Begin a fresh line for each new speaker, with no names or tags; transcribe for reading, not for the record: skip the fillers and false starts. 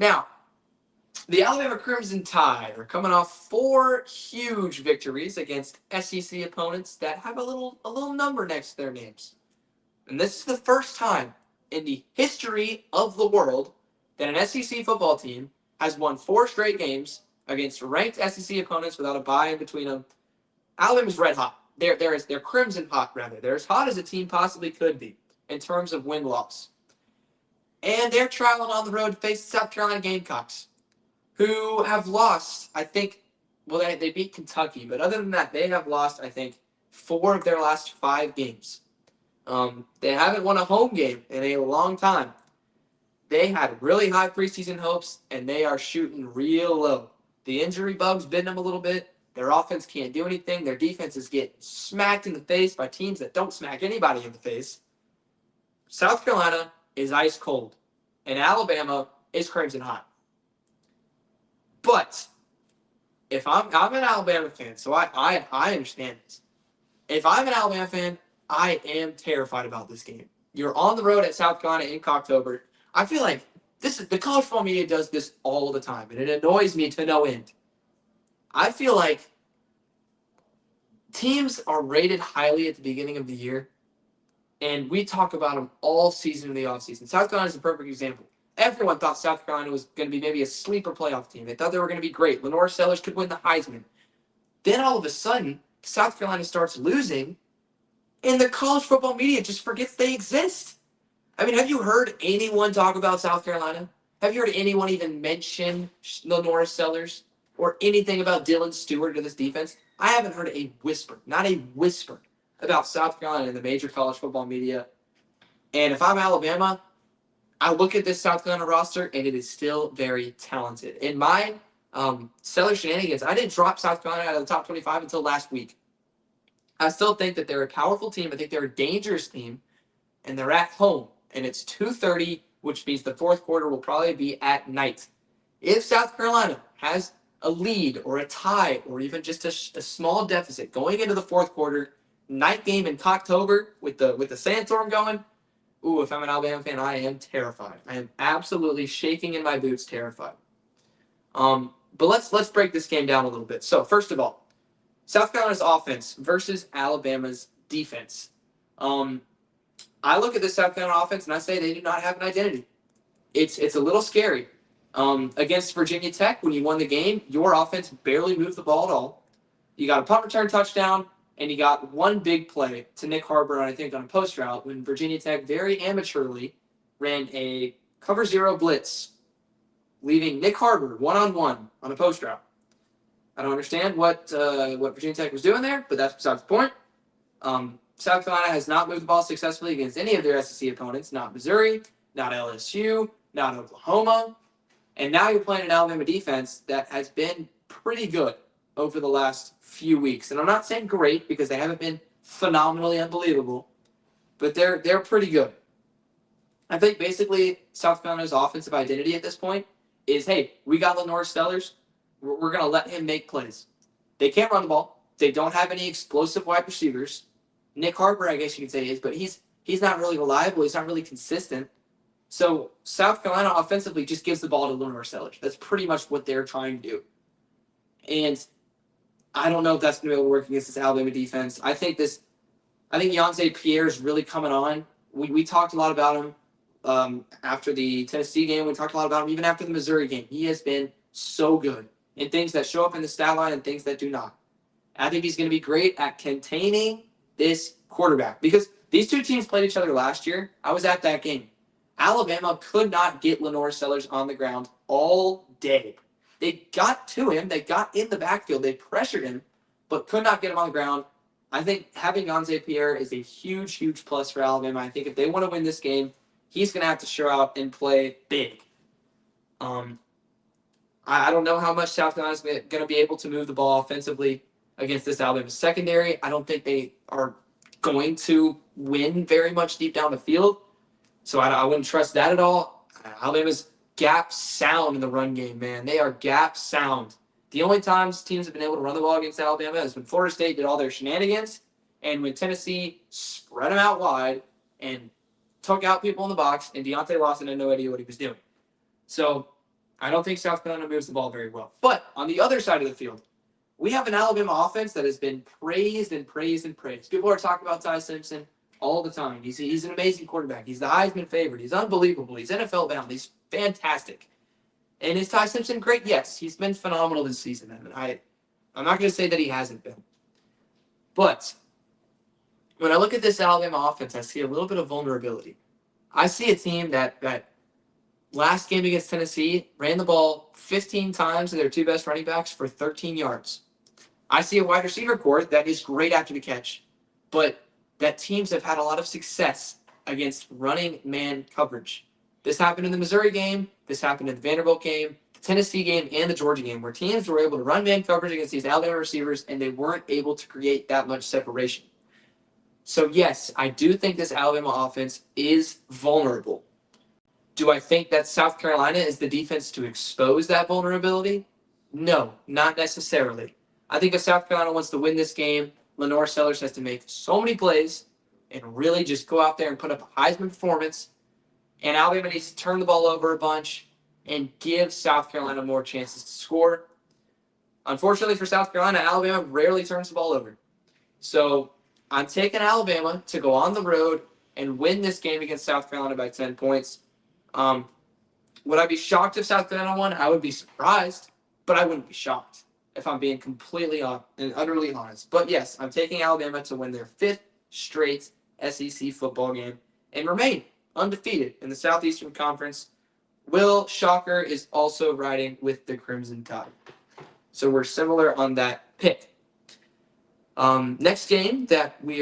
Now, the Alabama Crimson Tide are coming off 4 huge victories against SEC opponents that have a little number next to their names. And this is the first time in the history of the world that an SEC football team has won 4 straight games against ranked SEC opponents without a bye in between them. Alabama's red hot. They're crimson hot, rather. They're as hot as a team possibly could be in terms of win-loss. And they're traveling on the road to face the South Carolina Gamecocks, who have lost, I think, well, they beat Kentucky, but other than that, they have lost, I think, 4 of their last 5 games. They haven't won a home game in a long time. They had really high preseason hopes, and they are shooting real low. The injury bug's bitten them a little bit. Their offense can't do anything. Their defense is getting smacked in the face by teams that don't smack anybody in the face. South Carolina is ice cold, and Alabama is crimson hot. But if I'm an Alabama fan, so I understand this. If I'm an Alabama fan, I am terrified about this game. You're on the road at South Carolina in October. I feel like the college football media does this all the time, and it annoys me to no end. I feel like teams are rated highly at the beginning of the year, and we talk about them all season in the offseason. South Carolina is a perfect example. Everyone thought South Carolina was going to be maybe a sleeper playoff team. They thought they were going to be great. Lenore Sellers could win the Heisman. Then all of a sudden, South Carolina starts losing, and the college football media just forgets they exist. I mean, have you heard anyone talk about South Carolina? Have you heard anyone even mention Lenore Sellers or anything about Dylan Stewart or this defense? I haven't heard a whisper, not a whisper, about South Carolina in the major college football media. And if I'm Alabama, I look at this South Carolina roster, and it is still very talented. In my Seller shenanigans, I didn't drop South Carolina out of the top 25 until last week. I still think that they're a powerful team. I think they're a dangerous team, and they're at home. And it's 2:30, which means the fourth quarter will probably be at night. If South Carolina has a lead or a tie or even just a small deficit going into the fourth quarter, night game in October with the sandstorm going, ooh, if I'm an Alabama fan, I am terrified. I am absolutely shaking in my boots, terrified. But let's break this game down a little bit. So first of all, South Carolina's offense versus Alabama's defense. I look at this South Carolina offense and I say they do not have an identity. It's a little scary. Against Virginia Tech, when you won the game, your offense barely moved the ball at all. You got a punt return touchdown, and you got one big play to Nick Harbor, I think, on a post route when Virginia Tech very amateurly ran a cover 0 blitz, leaving Nick Harbor one-on-one on a post route. I don't understand what Virginia Tech was doing there, but that's besides the point. South Carolina has not moved the ball successfully against any of their SEC opponents, not Missouri, not LSU, not Oklahoma. And now you're playing an Alabama defense that has been pretty good over the last few weeks. And I'm not saying great because they haven't been phenomenally unbelievable, but they're pretty good. I think basically South Carolina's offensive identity at this point is, hey, we got Lenore Sellers. We're going to let him make plays. They can't run the ball. They don't have any explosive wide receivers. Nick Harbor, I guess you could say, is, but he's not really reliable. He's not really consistent. So South Carolina offensively just gives the ball to Lenore Sellers. That's pretty much what they're trying to do. And I don't know if that's going to be able to work against this Alabama defense. I think Yonsei Pierre is really coming on. We talked a lot about him after the Tennessee game. We talked a lot about him even after the Missouri game. He has been so good in things that show up in the stat line and things that do not. I think he's going to be great at containing this quarterback because these two teams played each other last year. I was at that game. Alabama could not get Lenore Sellers on the ground all day. They got to him. They got in the backfield. They pressured him, but could not get him on the ground. I think having Yonsei Pierre is a huge, huge plus for Alabama. I think if they want to win this game, he's going to have to show out and play big. I don't know how much South Carolina is going to be able to move the ball offensively against this Alabama secondary. I don't think they are going to win very much deep down the field. So I wouldn't trust that at all. Alabama's gap sound in the run game, man. They are gap sound. The only times teams have been able to run the ball against Alabama is when Florida State did all their shenanigans and when Tennessee spread them out wide and took out people in the box, and Deontay Lawson had no idea what he was doing. So I don't think South Carolina moves the ball very well. But on the other side of the field, we have an Alabama offense that has been praised and praised and praised. People are talking about Ty Simpson all the time. He's an amazing quarterback. He's the Heisman favorite. He's unbelievable. He's NFL bound. He's fantastic. And is Ty Simpson great? Yes, he's been phenomenal this season. I'm not going to say that he hasn't been. But when I look at this Alabama offense, I see a little bit of vulnerability. I see a team that last game against Tennessee ran the ball 15 times to their two best running backs for 13 yards. I see a wide receiver core that is great after the catch, but that teams have had a lot of success against running man coverage. This happened in the Missouri game. This happened in the Vanderbilt game, the Tennessee game, and the Georgia game, where teams were able to run man coverage against these Alabama receivers, and they weren't able to create that much separation. So, yes, I do think this Alabama offense is vulnerable. Do I think that South Carolina is the defense to expose that vulnerability? No, not necessarily. I think if South Carolina wants to win this game, Lenore Sellers has to make so many plays and really just go out there and put up a Heisman performance. And Alabama needs to turn the ball over a bunch and give South Carolina more chances to score. Unfortunately for South Carolina, Alabama rarely turns the ball over. So I'm taking Alabama to go on the road and win this game against South Carolina by 10 points. Would I be shocked if South Carolina won? I would be surprised, but I wouldn't be shocked if I'm being completely and utterly honest. But yes, I'm taking Alabama to win their 5th straight SEC football game and remain undefeated in the Southeastern Conference. Will Shocker is also riding with the Crimson Tide. So we're similar on that pick. Next game that we are